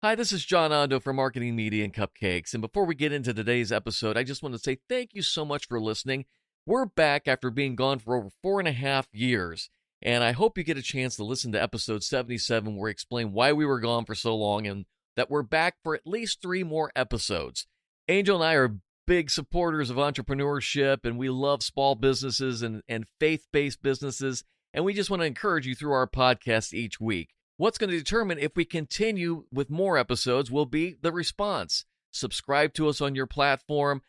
Hi, this is John Ondo from Marketing Media and Cupcakes. And before we get into today's episode, I just want to say thank you so much for listening. We're back after being gone for over 4.5 years. And I hope you get a chance to listen to episode 77, where we explain why we were gone for so long and that we're back for at least 3 more episodes. Angel and I are big supporters of entrepreneurship, and we love small businesses and faith-based businesses. And we just want to encourage you through our podcast each week. What's going to determine if we continue with more episodes will be the response. Subscribe to us on your platform.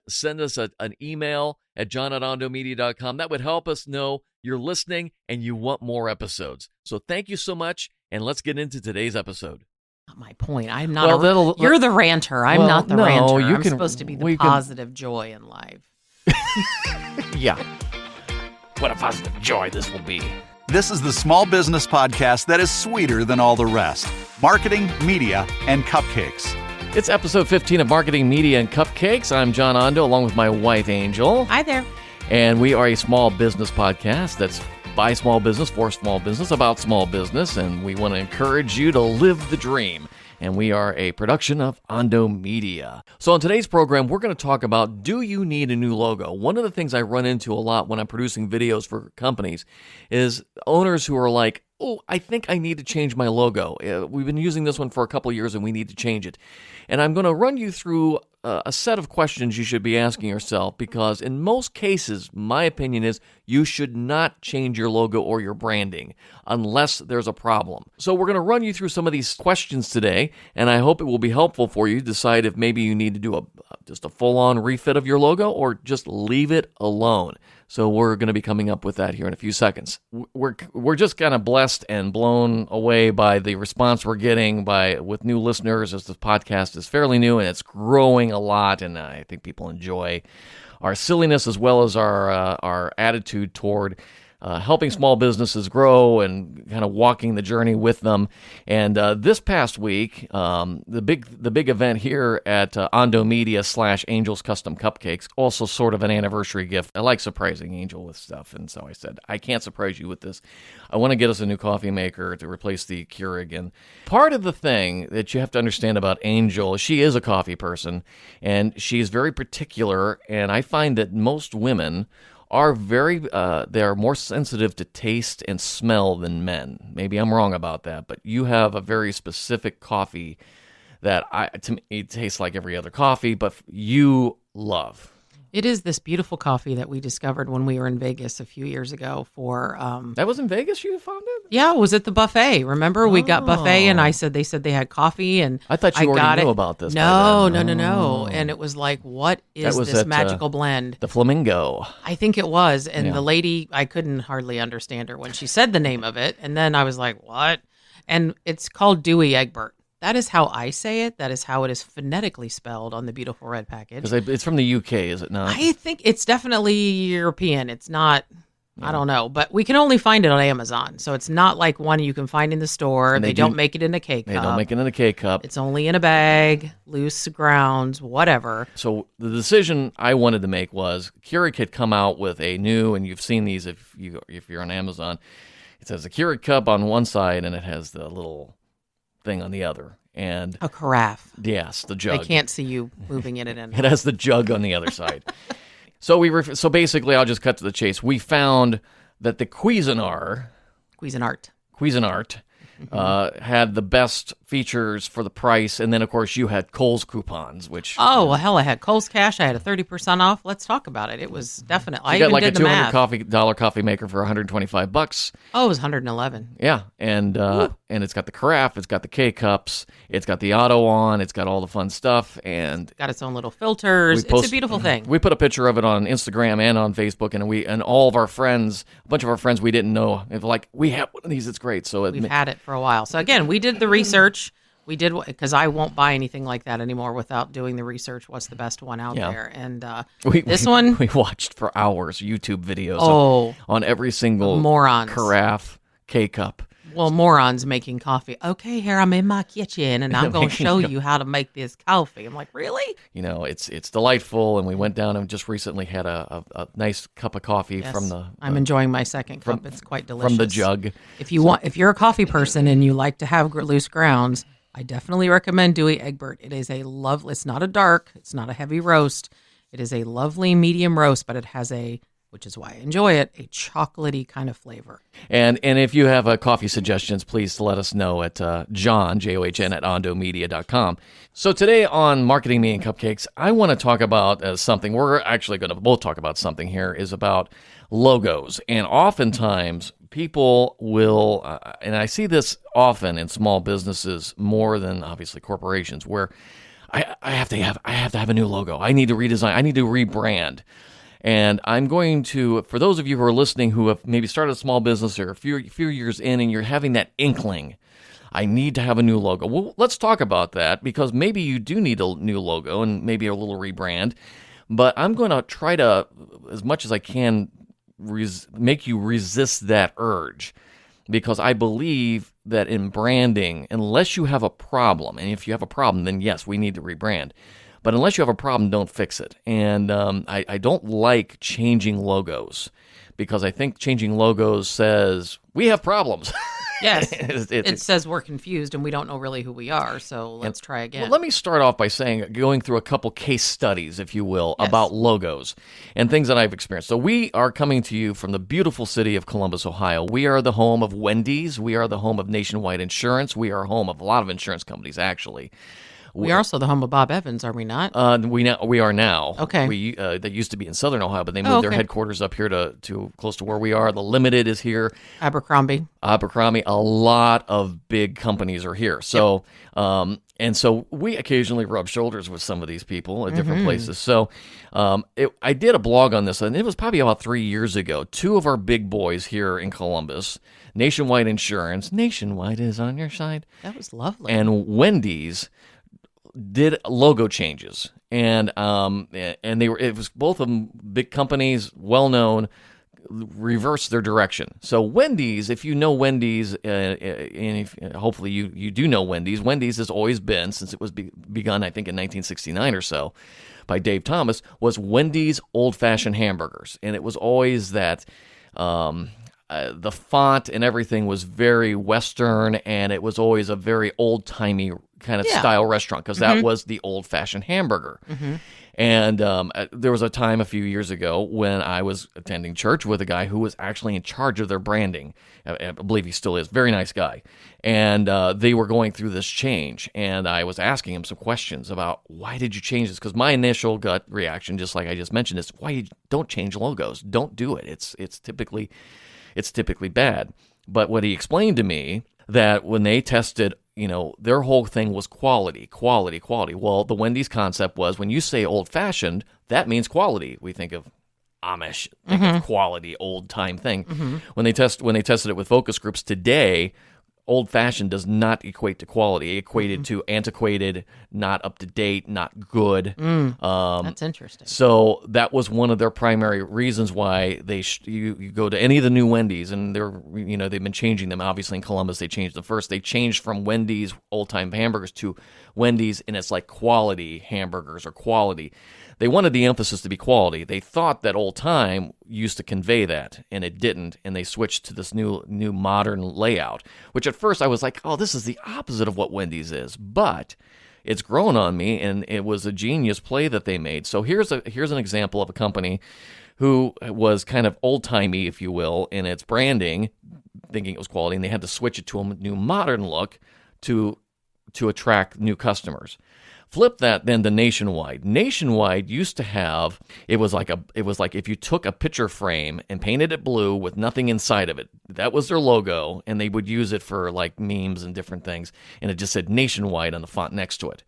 Send us an email at john@ondomedia.com. That would help us know you're listening and you want more episodes. So thank you so much, and let's get into today's episode. Not my point. I'm not. You're the ranter. I'm not the ranter. I'm supposed to be the positive joy in life. Yeah. What a positive joy this will be. This is the small business podcast that is sweeter than all the rest. Marketing, media, and cupcakes. It's episode 15 of Marketing, Media, and Cupcakes. I'm John Ondo, along with my wife, Angel. Hi there. And we are a small business podcast that's by small business, for small business, about small business. And we want to encourage you to live the dream. And we are a production of Ondo Media. So on today's program, we're going to talk about, do you need a new logo? One of the things I run into a lot when I'm producing videos for companies is owners who are like, oh, I think I need to change my logo. We've been using this one for a couple of years and we need to change it. And I'm going to run you through a set of questions you should be asking yourself, because in most cases, my opinion is you should not change your logo or your branding unless there's a problem. So we're going to run you through some of these questions today, and I hope it will be helpful for you to decide if maybe you need to do just a full-on refit of your logo or just leave it alone. So we're going to be coming up with that here in a few seconds. We're just kind of blessed and blown away by the response we're getting with new listeners, as the podcast is fairly new and it's growing a lot, and I think people enjoy our silliness as well as our attitude toward helping small businesses grow and kind of walking the journey with them. And this past week, the big event here at Ondo Media / Angel's Custom Cupcakes, also sort of an anniversary gift. I like surprising Angel with stuff, and so I said, I can't surprise you with this. I want to get us a new coffee maker to replace the Keurig. And part of the thing that you have to understand about Angel, she is a coffee person, and she's very particular, and I find that most women are they are more sensitive to taste and smell than men. Maybe I'm wrong about that, but you have a very specific coffee that to me, it tastes like every other coffee, but you love. It is this beautiful coffee that we discovered when we were in Vegas a few years ago for... That was in Vegas you found it? Yeah, it was at the buffet. Remember? We got buffet, and they said they had coffee, and I thought you already knew about this. No. And it was like, what is this magical blend? The Flamingo. I think it was. And the lady, I couldn't hardly understand her when she said the name of it. And then I was like, what? And it's called Dewey Egbert. That is how I say it. That is how it is phonetically spelled on the beautiful red package. Because it's from the UK, is it not? I think it's definitely European. It's not, I don't know. But we can only find it on Amazon. So it's not like one you can find in the store. And they don't make it in a K-cup. They don't make it in a K-cup. It's only in a bag, loose grounds, whatever. So the decision I wanted to make was, Keurig had come out with a new, and you've seen these if you're on Amazon, it says a Keurig cup on one side, and it has the little thing on the other, and a carafe. Yes, the jug. I can't see you moving it in. It has the jug on the other side. So basically, I'll just cut to the chase. We found that the Cuisinart had the best features for the price, and then of course you had Kohl's coupons, which well, hell, I had Kohl's Cash. I had a 30% off. Let's talk about it. It was definitely. You got like a $200 coffee maker for $125. Oh, it was $111. Yeah, and it's got the carafe, it's got the K cups, it's got the auto on, it's got all the fun stuff, and got its own little filters. It's a beautiful thing. We put a picture of it on Instagram and on Facebook, and all of our friends, a bunch of our friends we didn't know, like, we have one of these. It's great. So we've had it for a while. So again, we did the research. We did, because I won't buy anything like that anymore without doing the research. What's the best one out there? And we watched for hours YouTube videos on every single morons carafe, K-cup. Well, morons making coffee. Okay, here I'm in my kitchen, and I'm going to show you how to make this coffee. I'm like, really? You know, it's delightful, and we went down and just recently had a nice cup of coffee from the. I'm enjoying my second cup. It's quite delicious from the jug. If you're a coffee person and you like to have loose grounds, I definitely recommend Dewey Egbert. It is it's not a dark, it's not a heavy roast. It is a lovely medium roast, but it has which is why I enjoy it, a chocolatey kind of flavor. And if you have coffee suggestions, please let us know at John, John, at ondomedia.com. So today on Marketing Me and Cupcakes, I want to talk about something. We're actually going to both talk about something here, is about logos. And oftentimes people will, and I see this often in small businesses more than obviously corporations, where I have to have a new logo. I need to redesign. I need to rebrand. And I'm going to, for those of you who are listening who have maybe started a small business or a few years in and you're having that inkling, I need to have a new logo. Well, let's talk about that, because maybe you do need a new logo and maybe a little rebrand. But I'm going to try to, as much as I can, make you resist that urge, because I believe that in branding, unless you have a problem, and if you have a problem, then yes, we need to rebrand. But unless you have a problem, don't fix it. And I don't like changing logos, because I think changing logos says we have problems. Yes, it says we're confused and we don't know really who we are, so let's try again. Well, let me start off by going through a couple case studies, if you will, about logos and things that I've experienced. So we are coming to you from the beautiful city of Columbus, Ohio. We are the home of Wendy's. We are the home of Nationwide Insurance. We are home of a lot of insurance companies, actually. We are also the home of Bob Evans, are we not? We are now. Okay. They used to be in Southern Ohio, but they moved their headquarters up here to close to where we are. The Limited is here. Abercrombie. A lot of big companies are here. So, and so we occasionally rub shoulders with some of these people at different places. So, I did a blog on this, and it was probably about 3 years ago. Two of our big boys here in Columbus, Nationwide Insurance. Nationwide is on your side. That was lovely. And Wendy's did logo changes, and it was both of them big companies, well known, reversed their direction. So Wendy's, if you know Wendy's, and hopefully you do know Wendy's. Wendy's has always been, since it was begun, I think in 1969 or so, by Dave Thomas, was Wendy's Old Fashioned Hamburgers, and it was always that. The font and everything was very Western, and it was always a very old-timey kind of style restaurant, because that was the old-fashioned hamburger. And there was a time a few years ago when I was attending church with a guy who was actually in charge of their branding. I believe he still is. Very nice guy. And they were going through this change, and I was asking him some questions about, why did you change this? Because my initial gut reaction, just like I just mentioned, is, why you don't change logos? Don't do it. It's typically bad. But what he explained to me, that when they tested, their whole thing was quality. Well, the Wendy's concept was, when you say old-fashioned, that means quality. We think of Amish, think of quality, old-time thing. When they tested it with focus groups today, old-fashioned does not equate to quality. It equated to antiquated, not up-to-date, not good. That's interesting. So that was one of their primary reasons why you go to any of the new Wendy's, and they've been changing them. Obviously, in Columbus, they changed them first. They changed from Wendy's old-time hamburgers to Wendy's, and it's like quality hamburgers or quality. They wanted the emphasis to be quality. They thought that old time used to convey that, and it didn't, and they switched to this new modern layout, which at first I was like, oh, this is the opposite of what Wendy's is. But it's grown on me, and it was a genius play that they made. So here's an example of a company who was kind of old-timey, if you will, in its branding, thinking it was quality, and they had to switch it to a new modern look to attract new customers. Flip that then to Nationwide. Nationwide used to have, it was like if you took a picture frame and painted it blue with nothing inside of it. That was their logo, and they would use it for like memes and different things, and it just said Nationwide on the font next to it.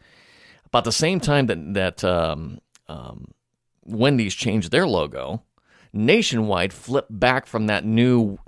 About the same time that Wendy's changed their logo, Nationwide flipped back from that new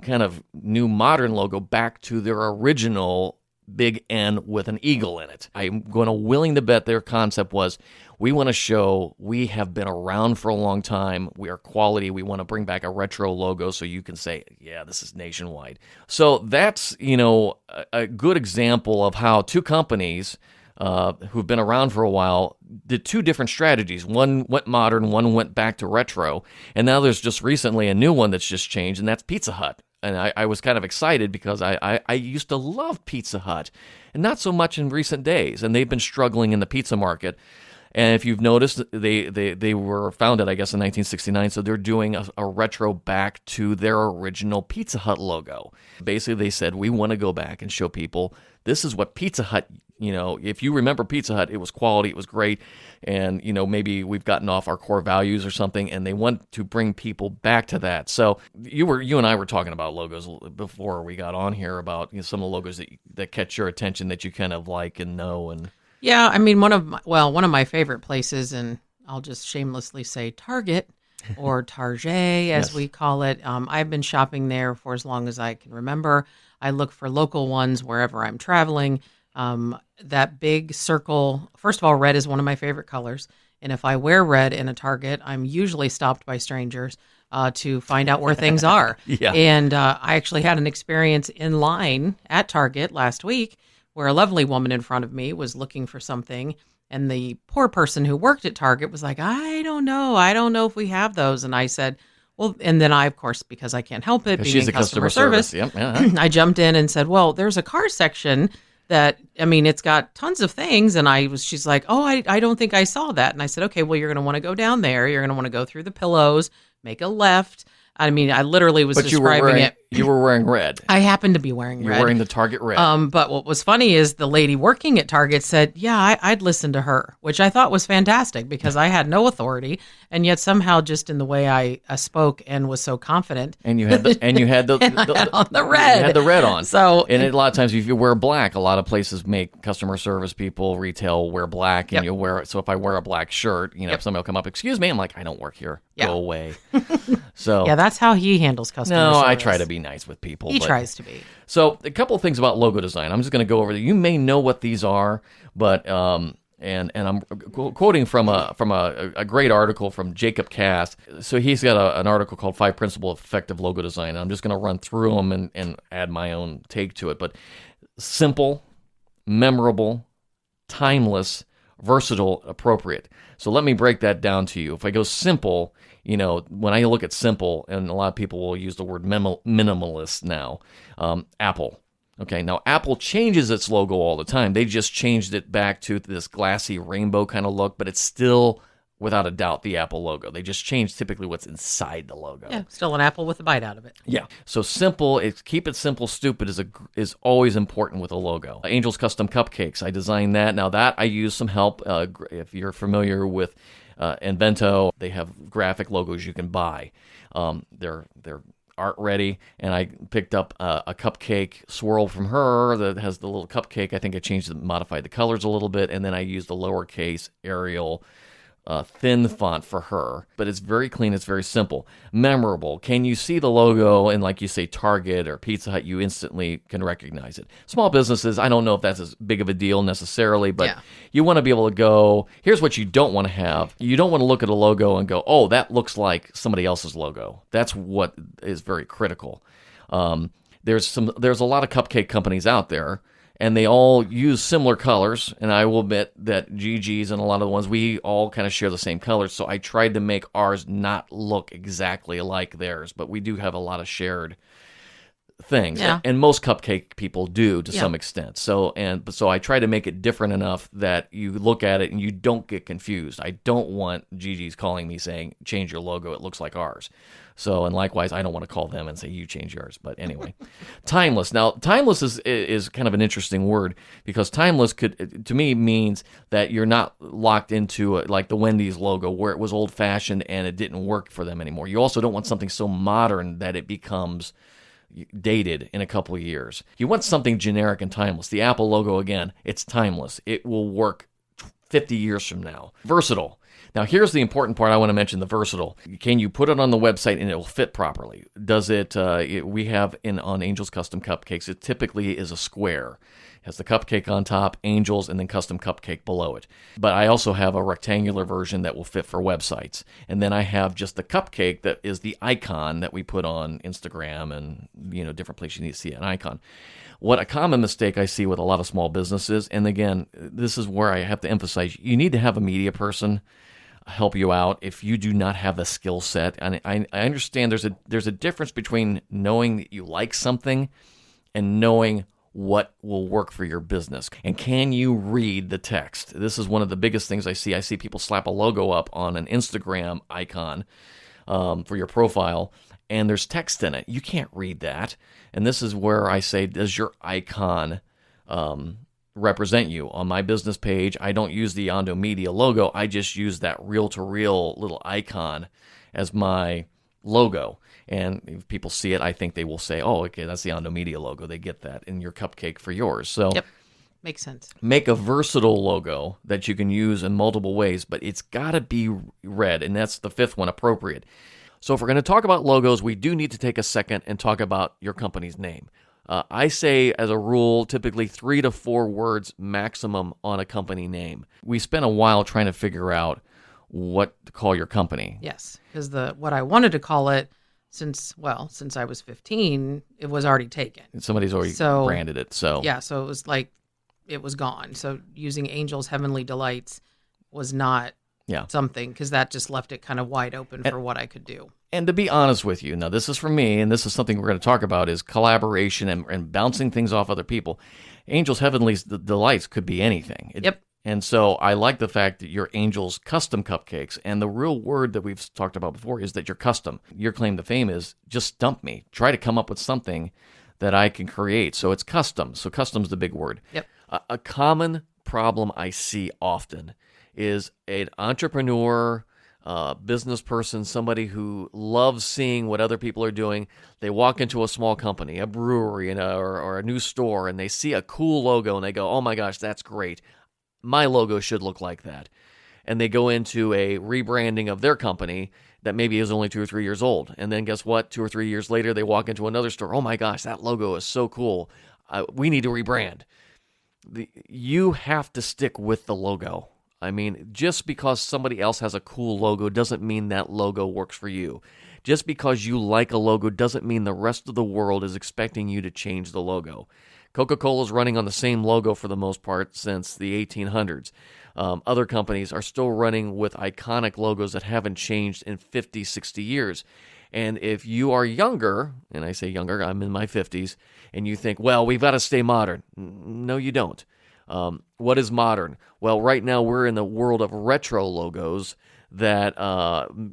modern logo back to their original big N with an eagle in it. I'm willing to bet their concept was, we want to show we have been around for a long time. We are quality. We want to bring back a retro logo so you can say, yeah, this is Nationwide. So that's, a good example of how two companies who've been around for a while did two different strategies. One went modern, one went back to retro. And now there's just recently a new one that's just changed, and that's Pizza Hut. and I was kind of excited because I used to love Pizza Hut, and not so much in recent days, and they've been struggling in the pizza market. And if you've noticed, they were founded, I guess, in 1969, so they're doing a retro back to their original Pizza Hut logo. Basically, they said, we want to go back and show people this is what Pizza Hut, if you remember Pizza Hut, it was quality, it was great, and, maybe we've gotten off our core values or something, and they want to bring people back to that. So you and I were talking about logos before we got on here about some of the logos that catch your attention that you kind of like and know and... Yeah, I mean, one of my favorite places, and I'll just shamelessly say Target or Target, as Yes. we call it. I've been shopping there for as long as I can remember. I look for local ones wherever I'm traveling. That big circle, first of all, red is one of my favorite colors. And if I wear red in a Target, I'm usually stopped by strangers to find out where things are. Yeah. And I actually had an experience in line at Target last week where a lovely woman in front of me was looking for something, and the poor person who worked at Target was like, I don't know if we have those. And I said, well, and then I, of course, because I can't help it, being she's in a customer service. Yep. Yeah. I jumped in and said, well, there's a car section that, I mean, it's got tons of things. And she's like, oh, I don't think I saw that. And I said, okay, well, you're going to want to go down there. You're going to want to go through the pillows, make a left. I mean, I literally was describing it. You were wearing red. I happened to be wearing red. You're wearing the Target red. But what was funny is the lady working at Target said, yeah, I'd listen to her, which I thought was fantastic because I had no authority. And yet somehow just in the way I spoke and was so confident. And you had the on the red. You had the red on. So, and a lot of times if you wear black, a lot of places make customer service people, retail, wear black, and you wear it. So if I wear a black shirt, if somebody will come up, excuse me, I'm like, I don't work here. Yeah. Go away. So yeah, that's how he handles customer service. No, I try to be nice with people. He tries to be. So a couple of things about logo design. I'm just going to go over that. You may know what these are, but and I'm quoting from a great article from Jacob Cass. So he's got an article called 5 Principles of Effective Logo Design. I'm just going to run through them and add my own take to it. But simple, memorable, timeless, versatile, appropriate. So let me break that down to you. If I go simple, when I look at simple, and a lot of people will use the word minimalist now, Apple. Okay, now Apple changes its logo all the time. They just changed it back to this glassy rainbow kind of look, but it's still, without a doubt, the Apple logo. They just changed typically what's inside the logo. Yeah, still an apple with a bite out of it. Yeah. So simple, keep it simple, stupid is always important with a logo. Angel's Custom Cupcakes, I designed that. Now that I use some help. If you're familiar with Invento, they have graphic logos you can buy. They're art ready, and I picked up a cupcake swirl from her that has the little cupcake. I think I modified the colors a little bit, and then I used the lowercase Arial thin font for her, but it's very clean. It's very simple. Memorable. Can you see the logo and, like you say, Target or Pizza Hut, you instantly can recognize it. Small businesses, I don't know if that's as big of a deal necessarily, but you want to be able to go, here's what you don't want to have. You don't want to look at a logo and go, oh, that looks like somebody else's logo. That's what is very critical. There's a lot of cupcake companies out there, and they all use similar colors, and I will admit that Gigi's and a lot of the ones, we all kind of share the same colors, so I tried to make ours not look exactly like theirs, but we do have a lot of shared things, and most cupcake people do to some extent. So I try to make it different enough that you look at it and you don't get confused. I don't want Gigi's calling me saying, change your logo, it looks like ours. So, and likewise, I don't want to call them and say, you change yours. But anyway, timeless. Now, timeless is kind of an interesting word because timeless to me means that you're not locked into like the Wendy's logo where it was old-fashioned and it didn't work for them anymore. You also don't want something so modern that it becomes dated in a couple of years. You want something generic and timeless. The Apple logo, again, it's timeless. It will work 50 years from now. Versatile. Now, here's the important part I want to mention, the versatile. Can you put it on the website and it will fit properly? Does it, we have on Angel's Custom Cupcakes, it typically is a square. It has the cupcake on top, Angel's, and then custom cupcake below it. But I also have a rectangular version that will fit for websites. And then I have just the cupcake that is the icon that we put on Instagram and, different places you need to see an icon. What a common mistake I see with a lot of small businesses, and again, this is where I have to emphasize, you need to have a media person. help you out if you do not have the skill set. And I understand there's a difference between knowing that you like something and knowing what will work for your business. And can you read the text? This is one of the biggest things I see. I see people slap a logo up on an Instagram icon for your profile, and there's text in it. You can't read that. And this is where I say, does your icon represent you? On my business page, I don't use the Ondo Media logo. I just use that reel-to-reel little icon as my logo. And if people see it, I think they will say, oh, okay, that's the Ondo Media logo. They get that in your cupcake for yours. So Yep. Makes sense. Make a versatile logo that you can use in multiple ways, but it's got to be read. And that's the fifth one, appropriate. So if we're going to talk about logos, we do need to take a second and talk about your company's name. I say, as a rule, typically 3 to 4 words maximum on a company name. We spent a while trying to figure out what to call your company. Yes, because what I wanted to call it, since I was 15, it was already taken. Somebody's already branded it. So yeah, so it was like it was gone. So using Angels Heavenly Delights was not something, because that just left it kind of wide open for what I could do. And to be honest with you, now this is for me, and this is something we're going to talk about, is collaboration and bouncing things off other people. Angels Heavenly Delights could be anything. Yep. And so I like the fact that you're Angels Custom Cupcakes. And the real word that we've talked about before is that you're custom. Your claim to fame is just stump me. Try to come up with something that I can create. So it's custom. So custom's the big word. Yep. A common problem I see often is an entrepreneur, business person, somebody who loves seeing what other people are doing. They walk into a small company, a brewery, or a new store, and they see a cool logo, and they go, oh my gosh, that's great. My logo should look like that. And they go into a rebranding of their company that maybe is only 2 or 3 years old. And then guess what? 2 or 3 years later, they walk into another store. Oh my gosh, that logo is so cool. We need to rebrand. You have to stick with the logo. I mean, just because somebody else has a cool logo doesn't mean that logo works for you. Just because you like a logo doesn't mean the rest of the world is expecting you to change the logo. Coca-Cola is running on the same logo for the most part since the 1800s. Other companies are still running with iconic logos that haven't changed in 50, 60 years. And if you are younger, and I say younger, I'm in my 50s, and you think, well, we've got to stay modern. No, you don't. What is modern? Well, right now we're in the world of retro logos that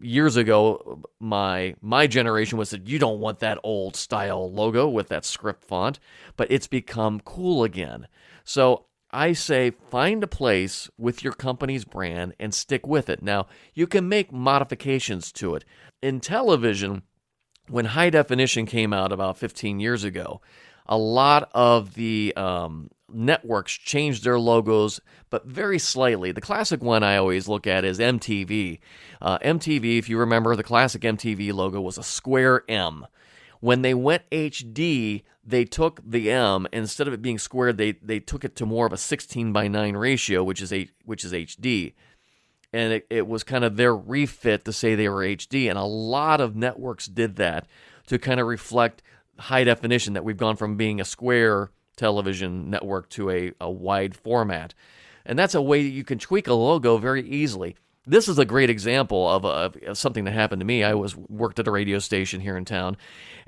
years ago my generation was that you don't want that old style logo with that script font, but it's become cool again. So I say find a place with your company's brand and stick with it. Now, you can make modifications to it. In television, when high definition came out about 15 years ago, a lot of the networks changed their logos, but very slightly. The classic one I always look at is MTV. MTV, if you remember, the classic MTV logo was a square M. When they went HD, they took the M, instead of it being squared, they took it to more of a 16:9 ratio, which is HD. And it was kind of their refit to say they were HD. And a lot of networks did that to kind of reflect high definition, that we've gone from being a square television network to a wide format. And that's a way that you can tweak a logo very easily. This is a great example of something that happened to me. I worked at a radio station here in town,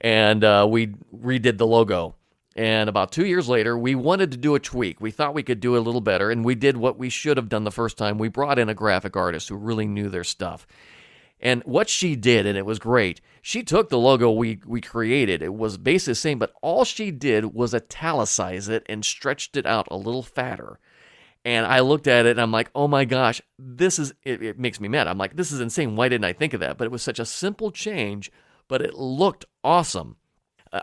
and we redid the logo. And about 2 years later, we wanted to do a tweak. We thought we could do a little better, and we did what we should have done the first time. We brought in a graphic artist who really knew their stuff. And what she did, and it was great, she took the logo we created. It was basically the same, but all she did was italicize it and stretched it out a little fatter. And I looked at it, and I'm like, oh my gosh, it makes me mad. I'm like, this is insane. Why didn't I think of that? But it was such a simple change, but it looked awesome.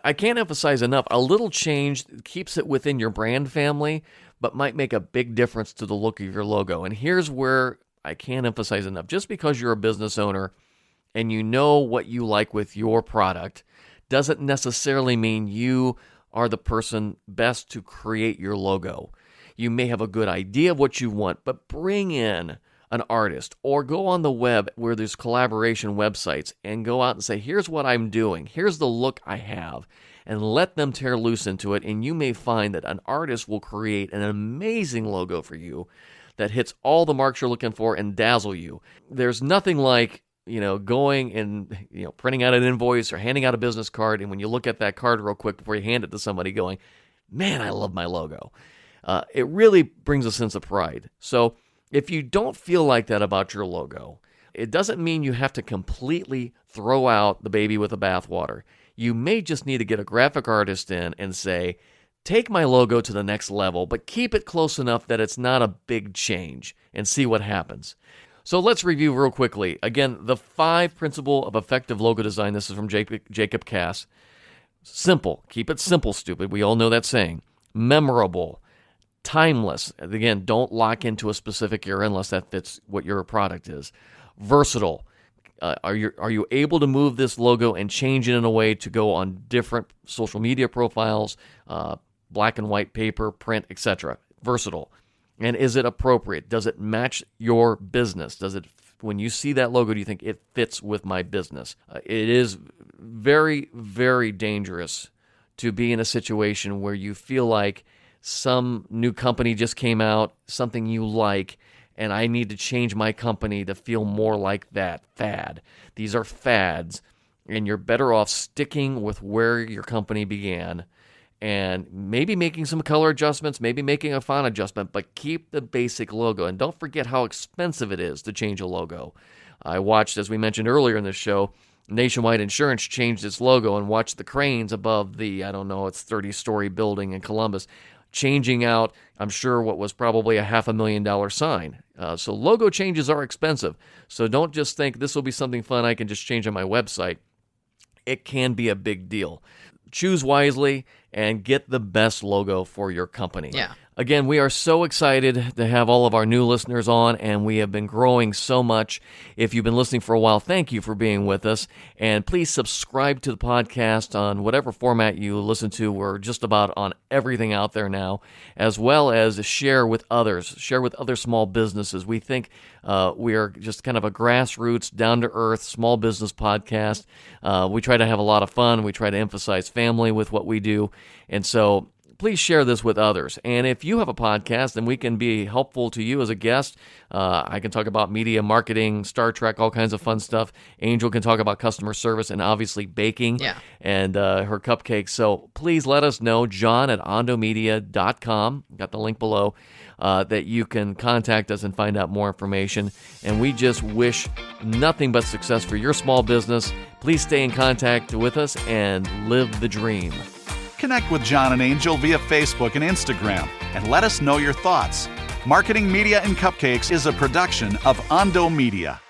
I can't emphasize enough, a little change keeps it within your brand family, but might make a big difference to the look of your logo. And here's where I can't emphasize enough. Just because you're a business owner and you know what you like with your product doesn't necessarily mean you are the person best to create your logo. You may have a good idea of what you want, but bring in an artist, or go on the web where there's collaboration websites and go out and say, here's what I'm doing, here's the look I have, and let them tear loose into it, and you may find that an artist will create an amazing logo for you that hits all the marks you're looking for and dazzle you. There's nothing like, going and, printing out an invoice or handing out a business card, and when you look at that card real quick before you hand it to somebody going, man, I love my logo. It really brings a sense of pride. So if you don't feel like that about your logo, it doesn't mean you have to completely throw out the baby with the bathwater. You may just need to get a graphic artist in and say, take my logo to the next level, but keep it close enough that it's not a big change, and see what happens. So let's review real quickly. Again, the 5 principles of effective logo design. This is from Jacob Cass. Simple. Keep it simple, stupid. We all know that saying. Memorable. Timeless. Again, don't lock into a specific era unless that fits what your product is. Versatile. Are you able to move this logo and change it in a way to go on different social media profiles, black and white paper, print, etc.? Versatile. And is it appropriate? Does it match your business? Does it, when you see that logo, do you think it fits with my business? It is very, very dangerous to be in a situation where you feel like some new company just came out, something you like, and I need to change my company to feel more like that fad. These are fads, and you're better off sticking with where your company began and maybe making some color adjustments, maybe making a font adjustment, but keep the basic logo. And don't forget how expensive it is to change a logo. I watched, as we mentioned earlier in this show, Nationwide Insurance changed its logo, and watched the cranes above the, it's 30-story building in Columbus, changing out, I'm sure, what was probably a $500,000 sign. So logo changes are expensive. So don't just think this will be something fun I can just change on my website. It can be a big deal. Choose wisely and get the best logo for your company. Yeah. Again, we are so excited to have all of our new listeners on, and we have been growing so much. If you've been listening for a while, thank you for being with us. And please subscribe to the podcast on whatever format you listen to. We're just about on everything out there now, as well as share with others. Share with other small businesses. We think we are just kind of a grassroots, down-to-earth small business podcast. We try to have a lot of fun. We try to emphasize family with what we do. And so please share this with others. And if you have a podcast and we can be helpful to you as a guest, I can talk about media, marketing, Star Trek, all kinds of fun stuff. Angel can talk about customer service and obviously baking and her cupcakes. So please let us know, John at ondomedia.com, got the link below, that you can contact us and find out more information. And we just wish nothing but success for your small business. Please stay in contact with us and live the dream. Connect with John and Angel via Facebook and Instagram and let us know your thoughts. Marketing, Media, and Cupcakes is a production of Ondo Media.